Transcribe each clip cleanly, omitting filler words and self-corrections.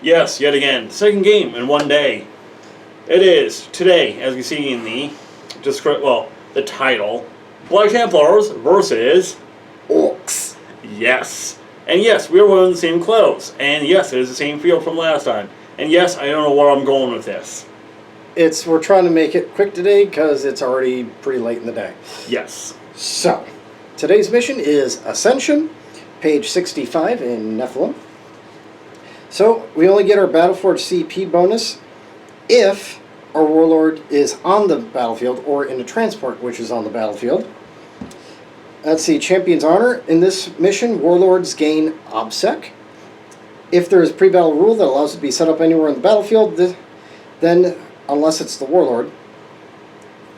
Yes, yet again, second game in one day. It is today, as we see in the the title, Black Templars versus Orks. yes, and yes, we are wearing the same clothes, and yes, it is the same field from last time, and yes, I don't know where I'm going with this. We're trying to make it quick today because it's already pretty late in the day. Yes. So, today's mission is Ascension, page 65 in Nephilim. So, we only get our Battleforge CP bonus if our Warlord is on the battlefield or in a transport which is on the battlefield. Let's see, Champion's Honor. In this mission, Warlords gain OBSEC. If there is a pre-battle rule that allows it to be set up anywhere on the battlefield, then, unless it's the Warlord,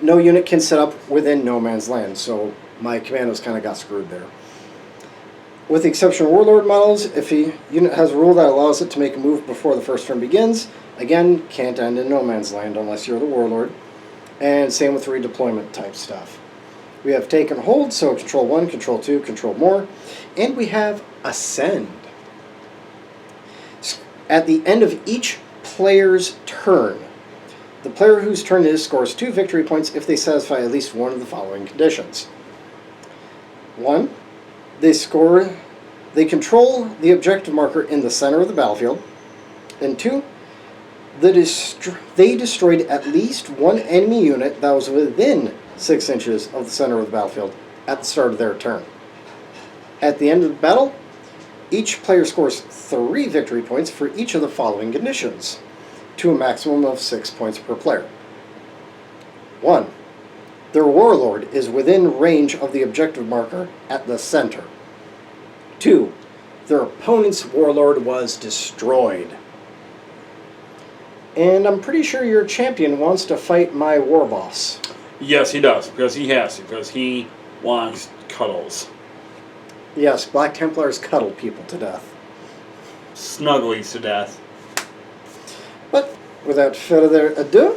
no unit can set up within no man's land. So my commandos kind of got screwed there. With the exception of Warlord models, if a unit has a rule that allows it to make a move before the first turn begins, again, can't end in no man's land unless you're the Warlord. And same with redeployment type stuff. We have take and hold, so control 1, control 2, control more. And we have ascend. At the end of each player's turn, the player whose turn it is scores 2 victory points if they satisfy at least one of the following conditions. 1. They control the objective marker in the center of the battlefield. And 2. They destroyed at least one enemy unit that was within 6 inches of the center of the battlefield at the start of their turn. At the end of the battle, each player scores 3 victory points for each of the following conditions, to a maximum of 6 points per player. 1. Their Warlord is within range of the objective marker at the center. 2. Their opponent's Warlord was destroyed. And I'm pretty sure your champion wants to fight my war boss. Yes, he does, because he has to, because he wants cuddles. Yes, Black Templars cuddle people to death. Snugglies to death. But without further ado,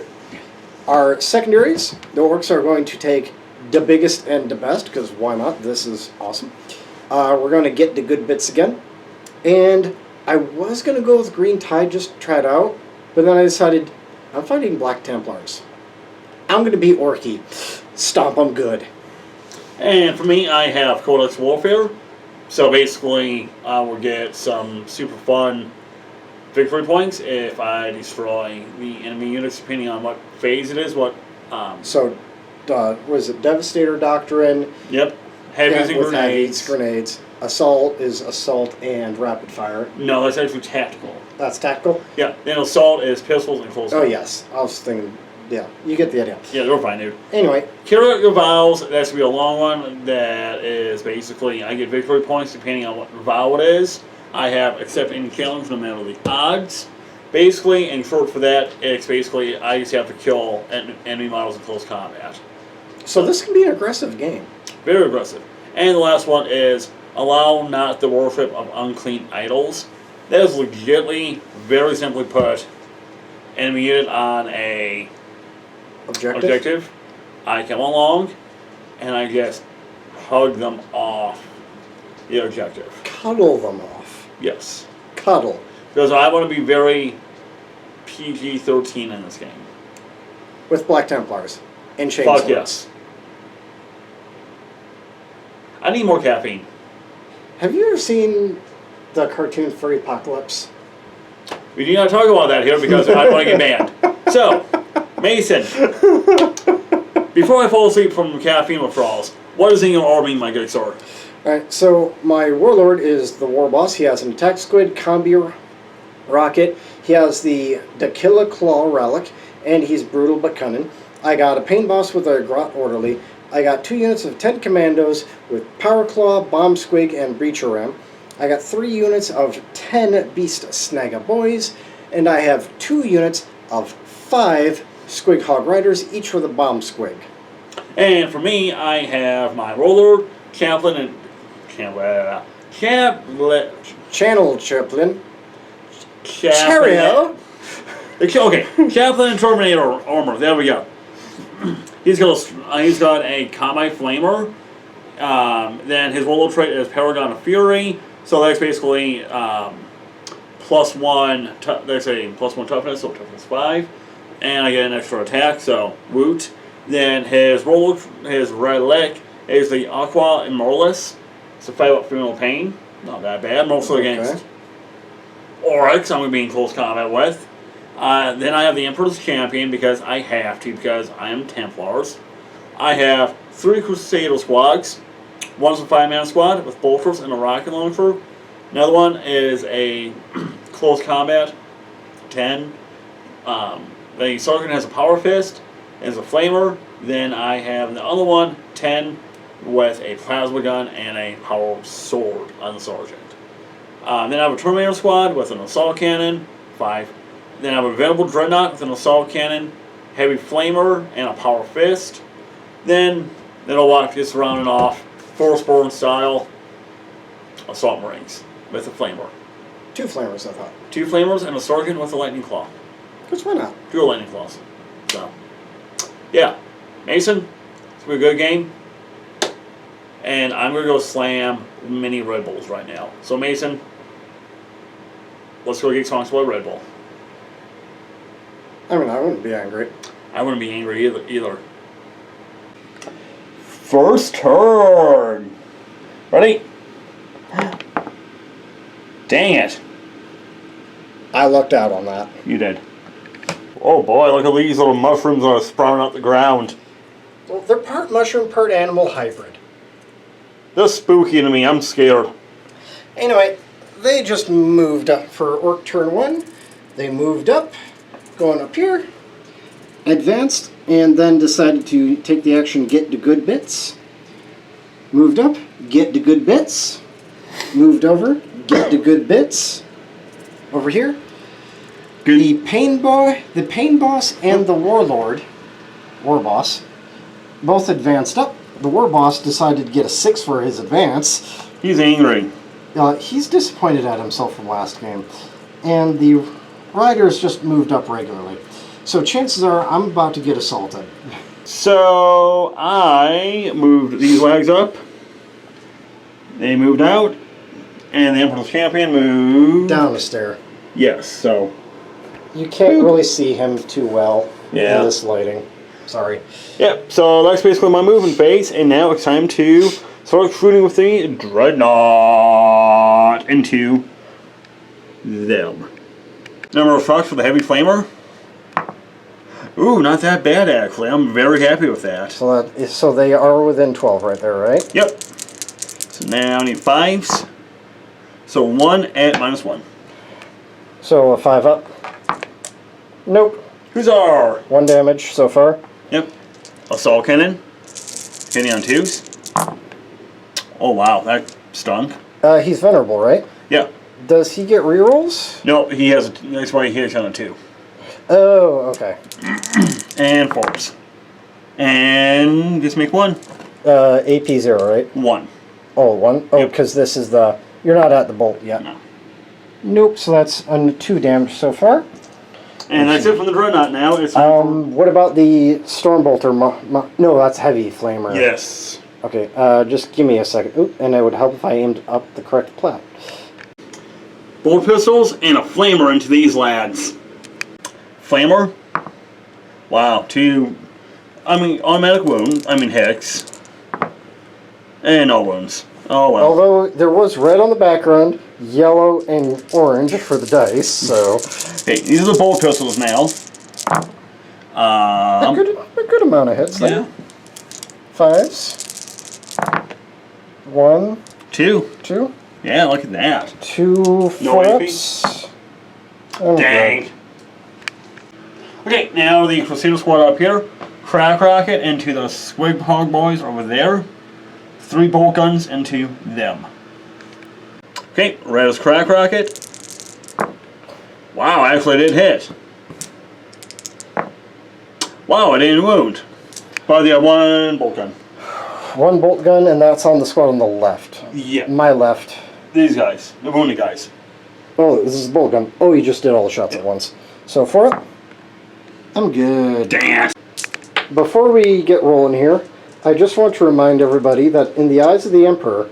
our secondaries, the Orks are going to take the biggest and the best, because why not? This is awesome. We're going to get the good bits again. And I was going to go with Green Tide just to try it out, but then I decided I'm fighting Black Templars. I'm going to be Orky. Stomp them good. And for me, I have Codex Warfare. So basically, I will get some super fun victory points if I destroy the enemy units, depending on what phase it is. What was it Devastator Doctrine? Yep. Heavies and grenades. Assault is assault and rapid fire. No, that's actually tactical. That's tactical? Yeah. Then assault is pistols and close combat. Oh, yes. I was thinking, yeah, you get the idea. Yeah, they're fine, dude. Anyway. Carry out your vows. That's going to be a long one. That is basically, I get victory points depending on what vow it is. I have accept any challenge no matter the odds. Basically, in short for that, it's basically I just have to kill enemy models in close combat. So this can be an aggressive game. Very aggressive. And the last one is allow not the worship of unclean idols. That is legitimately, very simply put, enemy unit on a objective. I come along and I just hug them off the objective. Cuddle them off. Yes. Cuddle. Because I want to be very PG-13 in this game. With Black Templars. And chainsaws. Fuck yes. I need more caffeine. Have you ever seen the cartoon Furry Apocalypse? We do not talk about that here because I want to get banned. So, Mason, before I fall asleep from caffeine withdrawals, what is in your army, my good sir? Alright, so my Warlord is the War Boss. He has an Attack Squid, Combi Rocket. He has the Dakilla Claw Relic, and he's brutal but cunning. I got a Pain Boss with a Grot Orderly. I got 2 units of 10 Commandos with Power Claw, Bomb Squig, and Breacher Ram. I got 3 units of 10 Beast Snagga Boys, and I have 2 units of 5 Squig Hog Riders, each with a Bomb Squig. And for me, I have my Roller, Chaplain, and Channel Chaplain. Cheerio. Okay, Chaplain and Terminator armor. There we go. He's got a Combine Flamer. Then his Roller trait is Paragon of Fury. So that's basically +1. They say +1 toughness, so toughness 5, and I get an extra attack. So woot. Then his relic is the Aqua Immortalis. It's a 5-up female pain. Not that bad. Mostly against Orks, I'm going to be in close combat with. Then I have the Emperor's Champion because I have to, because I am Templars. I have 3 Crusader squads. One's a 5-man squad with bolters and a rocket launcher. Another one is a close combat 10. The sergeant has a power fist, as a flamer. Then I have the other one 10 with a plasma gun and a power sword on the sergeant. Then I have a Terminator squad with an assault cannon 5. Then I have a Venerable Dreadnought with an assault cannon, heavy flamer, and a power fist. Then it'll watch just rounding off Forceborn style assault marines with a flamer. 2 flamers, I thought. 2 flamers and a sergeant with a lightning claw. Because why not? 2 lightning claws. So, yeah. Mason, it's been a good game. And I'm going to go slam mini Red Bulls right now. So, Mason, let's go get sponsored by Red Bull. I mean, I wouldn't be angry. I wouldn't be angry either. First turn. Ready? Dang it. I lucked out on that. You did. Oh boy, look at these little mushrooms that are sprouting out the ground. Well, they're part mushroom, part animal hybrid. They're spooky to me. I'm scared. Anyway, they just moved up for Orc turn 1. They moved up, going up here, advanced, and then decided to take the action get to good bits. Moved up, get to good bits. Moved over, get to good bits. Over here. Good. The pain boss and the war boss, both advanced up. The war boss decided to get a 6 for his advance. He's angry. He's disappointed at himself from last game. And the riders just moved up regularly. So chances are I'm about to get assaulted. So I moved these wags up. They moved out. And the Emperor's Champion moved Down the stair. Yes, so You can't really see him too well in this lighting. Sorry. Yep, so that's basically my movement phase, and now it's time to start shooting with the Dreadnought into them. Number of shots for the Heavy Flamer. Ooh, not that bad actually. I'm very happy with that. So they are within 12 right there, right? Yep. So now I need 5s. So 1 at -1. So a 5 up. Nope. Huzzah! 1 damage so far. Yep. Assault Cannon. Hitting on 2s. Oh wow, that stunk. He's venerable, right? Yeah. Does he get rerolls? No, he has. That's why he hits on a 2. Oh, okay. And 4s. And just make 1. AP 0, right? 1. Oh, 1? Oh, Yep. because this is the... You're not at the bolt yet. No. Nope, so that's 2 damage so far. And that's it from the Dreadnought now. It's What about the Stormbolter? No, that's Heavy Flamer. Yes. Okay, just give me a second. Oop, and it would help if I aimed up the correct plat. Bolt pistols and a flamer into these lads. Flamer. Wow, 2. Automatic wound. Hex. And no wounds. Oh well. Although there was red on the background, yellow and orange for the dice, so... Okay, these are the bolt pistols now. a good amount of hits there. Yeah. 5s. 1, 2. 2. Yeah, look at that. 2 No 4-ups. Oh, Dang. good. Okay, now the Crusader squad up here. Crack Rocket into the Squig Hog boys over there. 3 bolt guns into them. Okay, red is Crack Rocket. Wow, actually it did hit. Wow, it didn't wound. But yeah, 1 bolt gun. 1 bolt gun, and that's on the squad on the left. Yeah. My left. These guys, the wounded guys. Oh, this is a bolt gun. Oh, you just did all the shots at once. So for it, I'm good. Dang it. Before we get rolling here, I just want to remind everybody that in the eyes of the Emperor,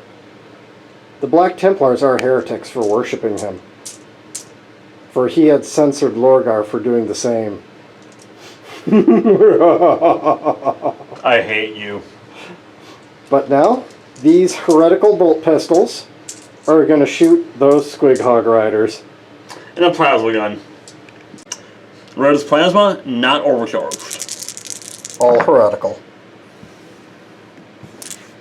the Black Templars are heretics for worshipping him. for he had censored Lorgar for doing the same. I hate you. But now, these heretical bolt pistols are going to shoot those Squig Hog Riders. And a plasma gun. Red is plasma, not overcharged. All heretical.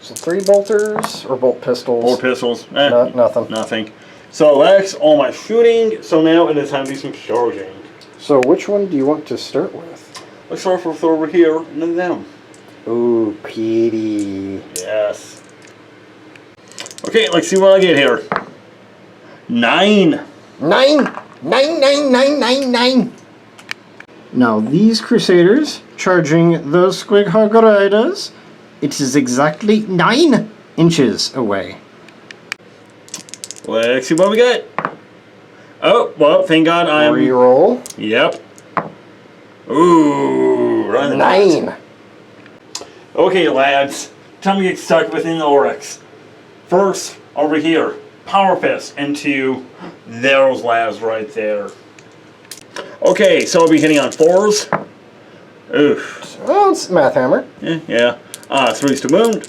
So 3 bolters or bolt pistols? Bolt pistols. Nothing. Nothing. So that's all my shooting. So now it is time to do some charging. So which one do you want to start with? Let's start with over here and then them. Ooh, pretty. Yes. Okay, let's see what I get here. 9. 9. Now these Crusaders charging those Squig Hog Riders, it is exactly 9 inches away. Let's see what we get. Oh, well, thank God I'm... Reroll. Yep. Ooh, right. 9. Okay, lads. Time to get stuck within the Orks. First, over here, Power Fist into those lads right there. Okay, so I'll be hitting on 4s. Oof. Well, it's Math Hammer. Yeah. 3s to wound.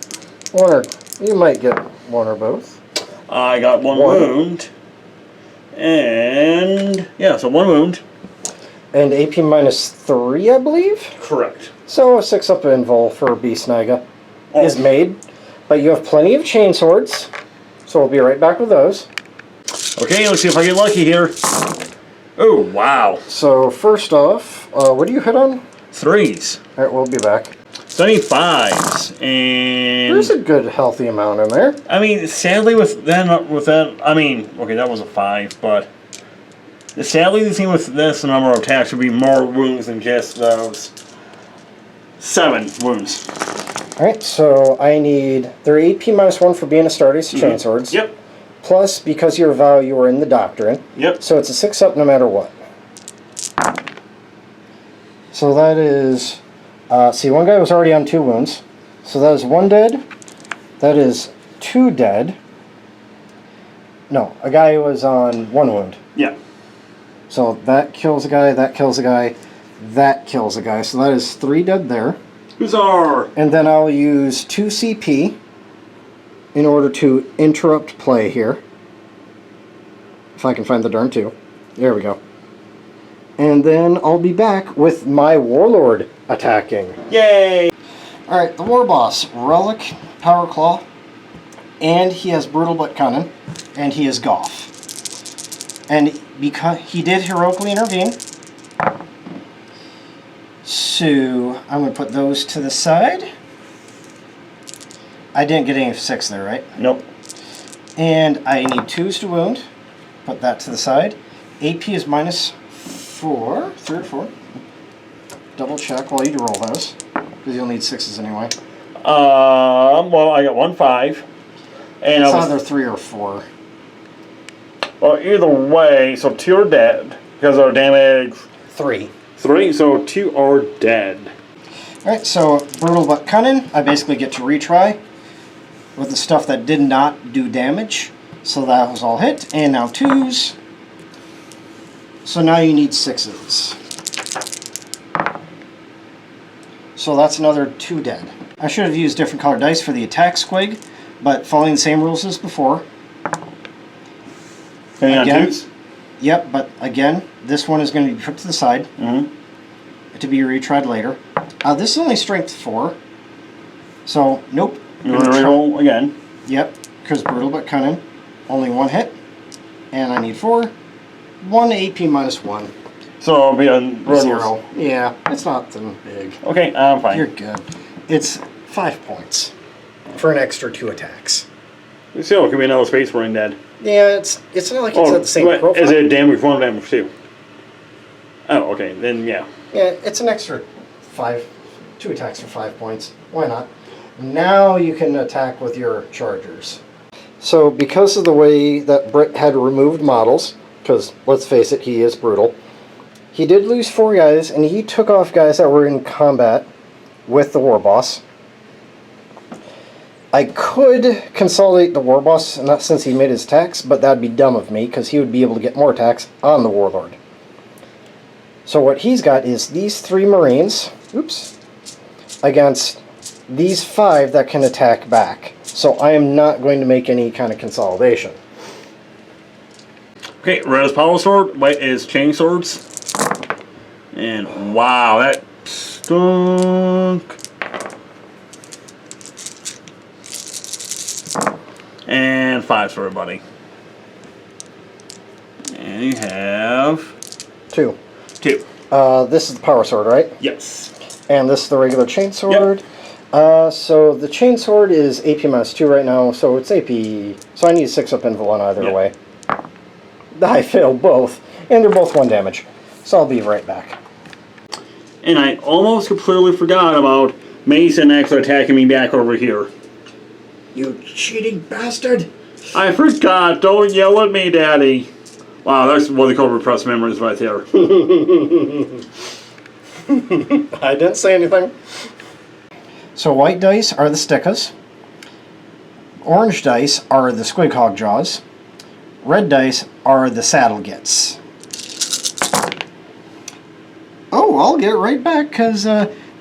One or you might get one or both. I got one wound. And yeah, so 1 wound. And AP -3, I believe. Correct. So a 6-up invul for Beast Naga is made, but you have plenty of chain swords, so we'll be right back with those. Okay, let's see if I get lucky here. Oh, wow. So first off, what do you hit on? 3s. All right, we'll be back. 75s, and There's a good healthy amount in there. I mean, sadly with that, I mean, okay, that was a 5, but sadly the thing with this number of attacks would be more wounds than just those 7 wounds. All right, so I need their AP -1 for being a Astartes chain swords. Yep. Plus, because your vow, you are in the Doctrine. Yep. So it's a 6-up no matter what. So that is... see, one guy was already on 2 wounds. So that is 1 dead. That is 2 dead. No, a guy was on 1 wound. Yeah. So that kills a guy, that kills a guy, that kills a guy. So that is 3 dead there. Huzzar! And then I'll use 2 CP in order to interrupt play here. If I can find the darn 2. There we go. And then I'll be back with my Warlord attacking. Yay! Alright, the War Boss, Relic, Power Claw, and he has Brutal but Cunning, and he is Goff. And because he did heroically intervene, so I'm going to put those to the side. I didn't get any 6 there, right? Nope. And I need 2s to wound. Put that to the side. AP is -4, 3 or 4. Double check while you roll those, because you'll need 6s anyway. Well, I got 1 5. And It's either 3 or 4. Well, either way, so 2 are dead, because our damage... 3. 3, so 2 are dead. Alright, so Brutal but Cunning, I basically get to retry with the stuff that did not do damage. So that was all hit, and now 2s. So now you need 6s. So that's another 2 dead. I should have used different colored dice for the attack squig, but following the same rules as before. Again? Yep, but again, this one is going to be put to the side to be retried later. This is only strength 4, so nope. You want to reroll again? Yep, because Brutal but Cunning, only 1 hit, and I need 4. 1 AP -1. So it'll be a 0. Yeah, it's not that big. Okay, I'm fine. You're good. It's 5 points for an extra 2 attacks. Still, it could be another Space Marine dead. Yeah, it's not like it's at the same profile. Is it damage 1, damage 2? Oh, okay, then yeah. Yeah, it's an extra 2 attacks for 5 points. Why not? Now you can attack with your chargers. So because of the way that Britt had removed models, because let's face it, he is brutal, he did lose 4 guys, and he took off guys that were in combat with the War Boss. I could consolidate the war boss, not since he made his attacks, but that'd be dumb of me, because he would be able to get more attacks on the warlord. So what he's got is these 3 Marines, oops, against these 5 that can attack back. So I am not going to make any kind of consolidation. Okay, red is power sword, white is chain swords. And wow, that stunk. And 5s for everybody. And you have 2. 2. This is the power sword, right? Yes. And this is the regular chain sword. Yep. So the chain sword is AP minus 2 right now, so it's AP. So I need 6 up invul on either way. I failed both, and they're both 1 damage. So I'll be right back. And I almost completely forgot about Mason actually attacking me back over here. You cheating bastard! I forgot. Don't yell at me, Daddy. Wow, that's what they call repressed memories right there. I didn't say anything. So white dice are the stickas. Orange dice are the squig hog jaws. Red dice are the saddle gets. Oh, I'll get right back, because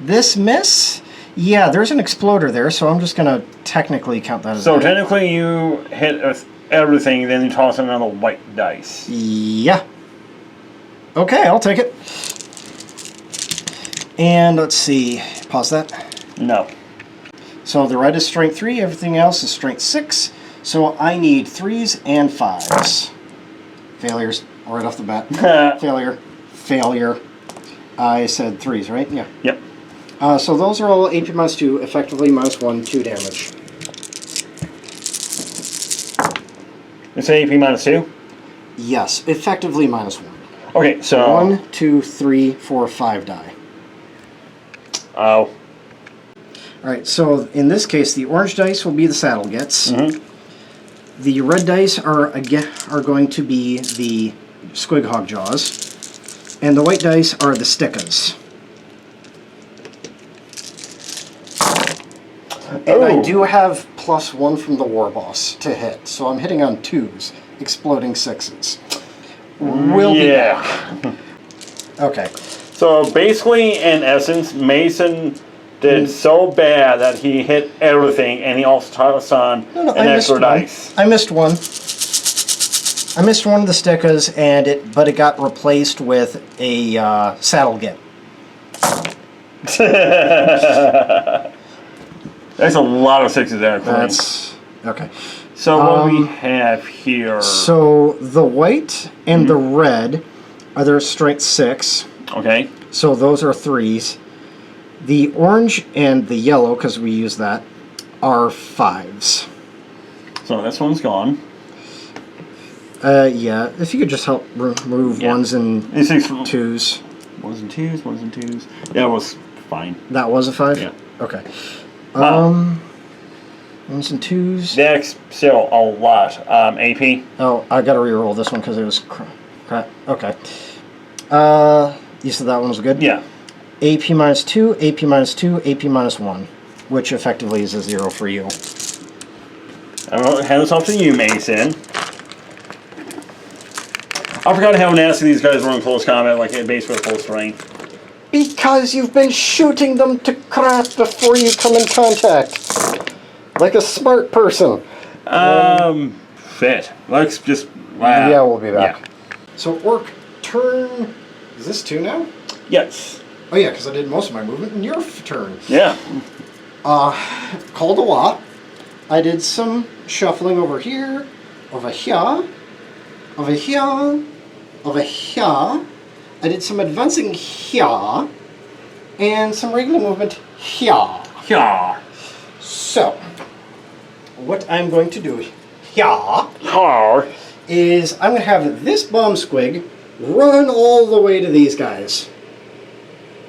this miss... Yeah, there's an exploder there, so I'm just going to technically count that as So technically you hit everything, then you toss another white dice. Yeah. Okay, I'll take it. And let's see. Pause that. No. So the red is strength 3, everything else is strength 6. So I need 3s and 5s. Failures, right off the bat. Failure. Failure. I said 3s, right? Yeah. Yep. So those are all AP minus 2, effectively minus 1, 2 damage. It's AP minus 2? Yes, effectively minus 1. Okay, so... 1, 2, 3, 4, 5 die. Oh. Alright, so in this case, the orange dice will be the saddle gets. Mm-hmm. The red dice are going to be the squig hog jaws. And the white dice are the stickas. And I do have +1 from the war boss to hit, so I'm hitting on 2s, exploding 6s. We'll be back. Okay. So basically, in essence, Mason did so bad that he hit everything, and he also tossed on an extra dice. I missed one. I missed one of the stickas, but it got replaced with a saddle get. There's a lot of 6s there. That's okay. So what we have here? So the white and the red are their strength 6. Okay. So those are 3s. The orange and the yellow, because we use that, are 5s. So this one's gone. Yeah. If you could just help remove 1s and 2s. 1s and 2s, 1s and 2s. Yeah, it was fine. That was a 5? Yeah. Okay. 1s and 2s. That's still a lot. AP. Oh, I gotta reroll this one because it was crap. Okay. You said that one was good? Yeah. AP minus 2, AP minus 2, AP minus 1, which effectively is a 0 for you. I'll hand this off to you, Mason. I forgot how nasty these guys were in close combat, like basically close range. Because you've been shooting them to crap before you come in contact. Like a smart person. Fit. Let's just... Wow. Yeah, we'll be back. Yeah. So, Orc, turn... Is this 2 now? Yes. Oh yeah, because I did most of my movement in your turn. Yeah. Called a lot. I did some shuffling over here, over here, over here, over here. I did some advancing here, and some regular movement here. Yeah. So, what I'm going to do here Hard. is I'm going to have this bomb squig run all the way to these guys.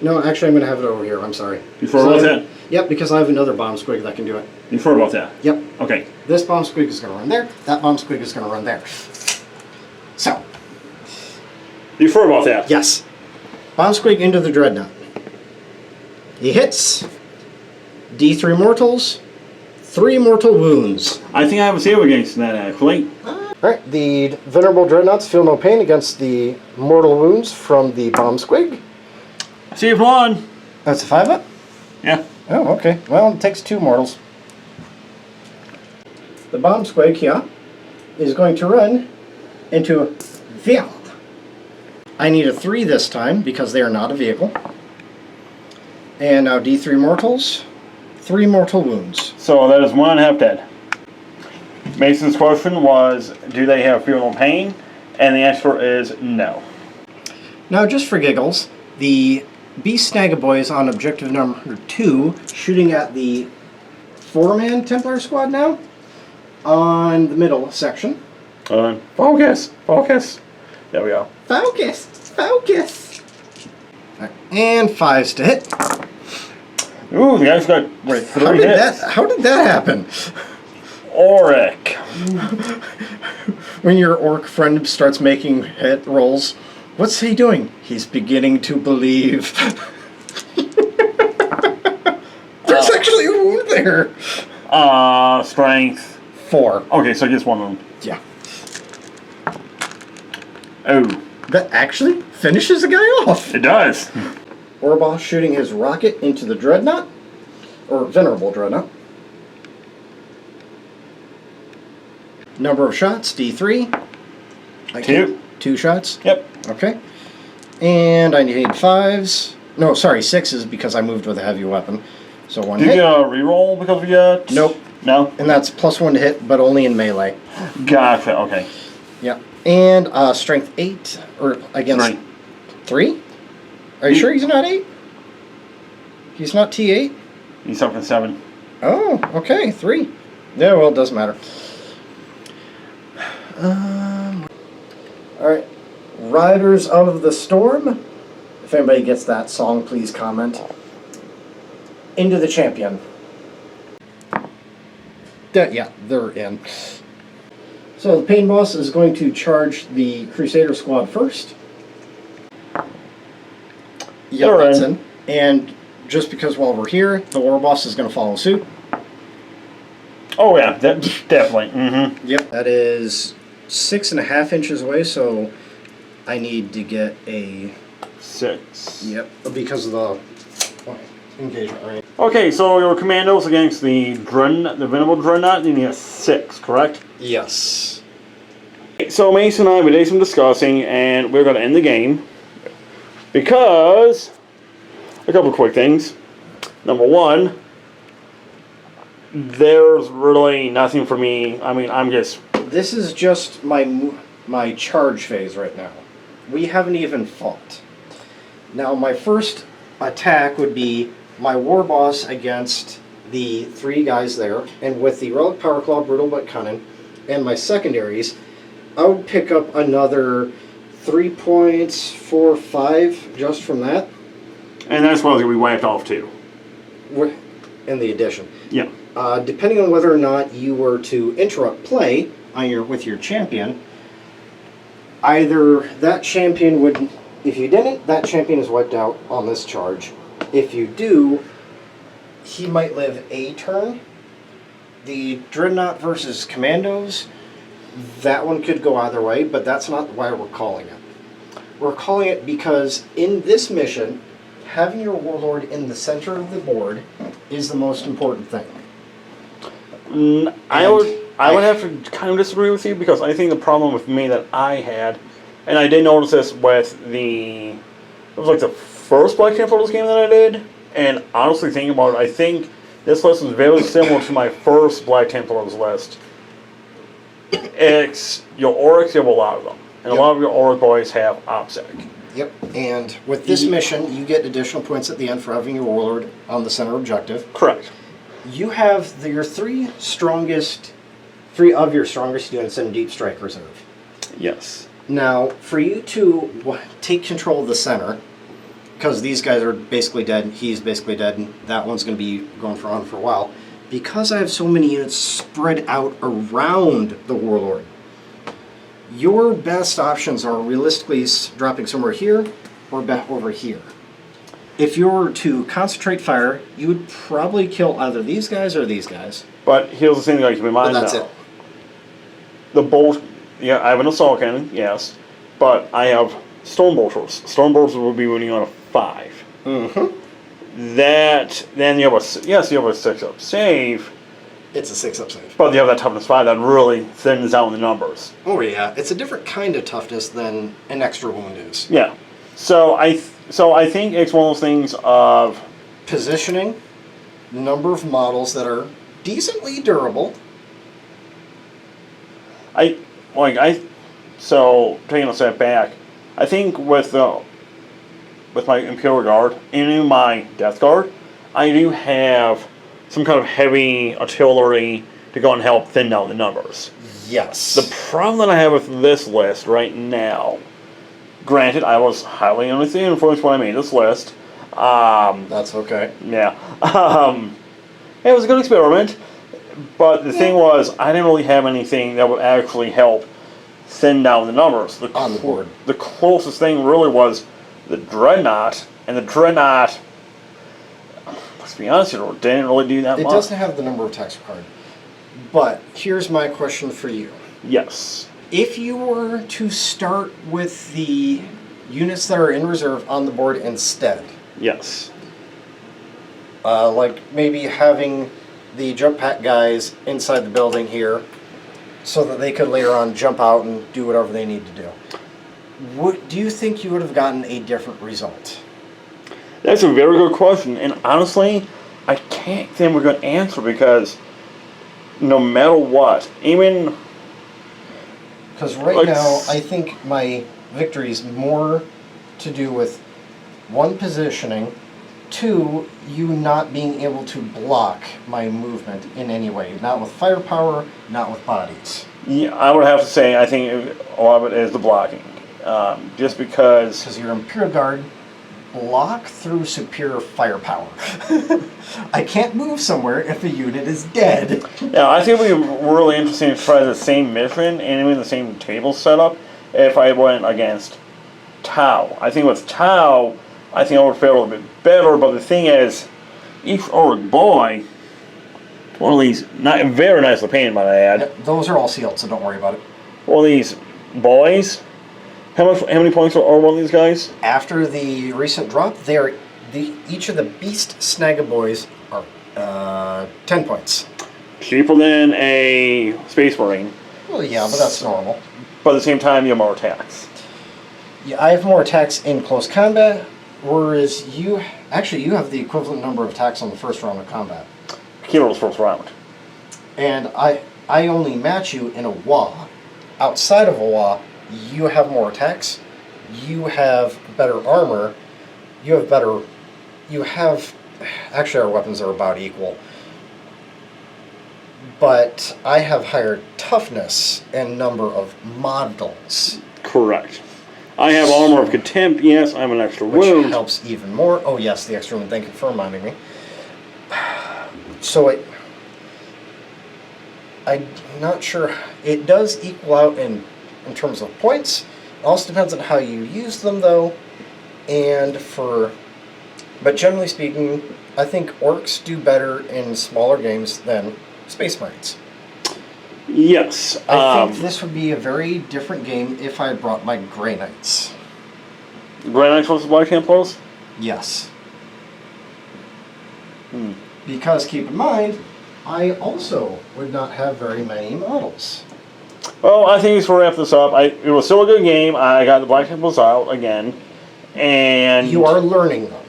No, actually I'm going to have it over here, I'm sorry. You forgot about that? Yep, because I have another bomb squig that can do it. You forgot about that? Yep. Okay. This bomb squig is going to run there, that bomb squig is going to run there. So, You forgot about that? yes. Bomb squig into the dreadnought. He hits. D3 mortals. 3 mortal wounds. I think I have a save against that, actually. Alright, the Venerable Dreadnoughts feel no pain against the mortal wounds from the Bomb Squig. Save 1. That's a 5-up? Yeah. Oh, okay. Well, it takes 2 mortals. The Bomb Squig here is going to run into Field. I need a 3 this time because they are not a vehicle. And now D3 mortals, 3 mortal wounds. So that is 1.5 dead. Mason's question was, do they have feel no pain? And the answer is no. Now, just for giggles, the Beast Snagaboy is on objective number 2, shooting at the 4-man Templar squad now, on the middle section. Focus! Focus! There we go. Focus! Focus! Right. And 5s to hit. Ooh, the guy's got Wait, 3 hits. how did that happen? Orc. When your orc friend starts making hit rolls, what's he doing? He's beginning to believe. There's actually a wound there. Strength. 4. Okay, so just 1 of them. Yeah. Oh. That actually finishes the guy off. It does. Orboss shooting his rocket into the Dreadnought, or Venerable Dreadnought. Number of shots, D3. 2. 2 shots? Yep. Okay. And I need 5s. No, sorry, 6s because I moved with a heavy weapon. So 1 Did hit. you get a reroll because we got... Nope. No? And that's +1 to hit, but only in melee. Gotcha, okay. Yeah. And strength 8, or against Strength. 3? Are you sure he's not 8? He's not T8? He's up in 7. Oh, okay, 3. Yeah, well, it doesn't matter. Alright. Riders of the Storm. If anybody gets that song, please comment. Into the champion. Yeah, they're in. So the Pain Boss is going to charge the Crusader squad first. Yeah, that's in. And just because while we're here, the War Boss is going to follow suit. Oh yeah, definitely. Mm-hmm. Yep. That is 6.5 inches away, so I need to get a... 6. Yep, because of the engagement range. Okay, so your commandos against the Venerable Dreadnought, you need a 6, correct? Yes. So Mason and I, we did some discussing, and we're going to end the game. Because, a couple quick things. Number 1, there's really nothing for me. I mean, I'm just... This is just my charge phase right now. We haven't even fought. Now, my first attack would be my War Boss against the 3 guys there, and with the Relic Power Claw, Brutal but Cunning, and my secondaries, I would pick up another 3 points, 4, 5, just from that. And that's why we wiped off too. In the addition. Yeah. Depending on whether or not you were to interrupt play on with your champion, either that champion would, if you didn't, that champion is wiped out on this charge. If you do, he might live a turn. The Dreadnought versus Commandos, that one could go either way, but that's not why we're calling it. We're calling it because in this mission, having your Warlord in the center of the board is the most important thing. I would have to kind of disagree with you, because I think the problem with me that I had, and I did notice this with it was like the first Black Templars game that I did, and honestly thinking about it, I think this list is very similar to my first Black Templars list. It's your Orks, you have a lot of them, and a lot of your Orc boys have OPSEC. Yep, and with this mission, you get additional points at the end for having your Warlord on the center objective. Correct. You have your three of your strongest units in Deep Strike Reserve. Yes. Now, for you to take control of the center, because these guys are basically dead, he's basically dead, and that one's going to be going on for a while, because I have so many units spread out around the Warlord, your best options are realistically dropping somewhere here or back over here. If you were to concentrate fire, you would probably kill either these guys or these guys. But here's the thing that I keep in mind But that's now. it. The bolt, yeah, I have an assault cannon, yes, but I have stone bolters. Stone bolters will be winning on a 5. Mm-hmm. Then you have you have a 6-up save, It's a 6-up save. but you have that toughness 5 that really thins down the numbers. Oh yeah, it's a different kind of toughness than an extra wound is. Yeah, so I think it's one of those things of Positioning, number of models that are decently durable. So taking a step back, I think with my Imperial Guard and in my Death Guard, I do have some kind of heavy artillery to go and help thin down the numbers. Yes. The problem that I have with this list right now, granted, I was highly influenced when I made this list. That's okay. Yeah. It was a good experiment, but the thing was, I didn't really have anything that would actually help thin down the numbers. On the board. The closest thing really was the Dreadnought, and the Dreadnought, let's be honest here, didn't really do that much. It doesn't have the number of attacks required. But here's my question for you. Yes. If you were to start with the units that are in reserve on the board instead, Yes. like maybe having the jump pack guys inside the building here so that they could later on jump out and do whatever they need to do, do you think you would have gotten a different result? That's a very good question, and honestly, I can't think of a good answer because no matter what, even Because right now, I think my victory is more to do with, 1, positioning, 2, you not being able to block my movement in any way. Not with firepower, not with bodies. yeah, I would have to say I think a lot of it is the blocking, just because. Because your Imperial Guard block through superior firepower. I can't move somewhere if a unit is dead. Yeah, I think it would be really interesting to try the same mission and even the same table setup if I went against Tau. I think with Tau, I think I would fare a little bit better, but the thing is, each Ork boy, one of these, not very nicely painted, might I add, Those are all sealed, so don't worry about it. one of these boys, how many points are one of these guys? After the recent drop, each of the Beast Snagga boys are 10 points. Cheaper than a Space Marine, Well, yeah, but that's normal. but at the same time, you have more attacks. Yeah, I have more attacks in close combat, whereas you have the equivalent number of attacks on the first round of combat. Heroes first round. And I only match you in a WA. Outside of a WA, you have more attacks, you have better armor, actually our weapons are about equal. But I have higher toughness and number of models. Correct. I have Armor of Contempt, yes, I have an extra Which wound. helps even more. Oh yes, the extra wound, thank you for reminding me. So I'm not sure, it does equal out in terms of points. It also depends on how you use them though. But generally speaking, I think Orks do better in smaller games than Space Marines. Yes. I think this would be a very different game if I brought my Grey Knights. Grey Knights versus Black Templars? Yes. Because keep in mind, I also would not have very many models. Well, I think we should wrap this up. It was still a good game. I got the Black Templars out again. And You are learning them.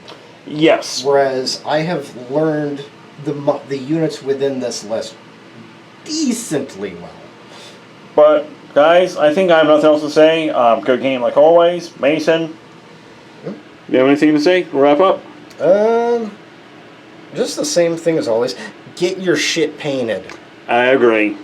yes. Whereas I have learned the units within this list decently well. But, guys, I think I have nothing else to say. Good game like always. Mason, you have anything to say? Wrap up? Just the same thing as always. Get your shit painted. I agree.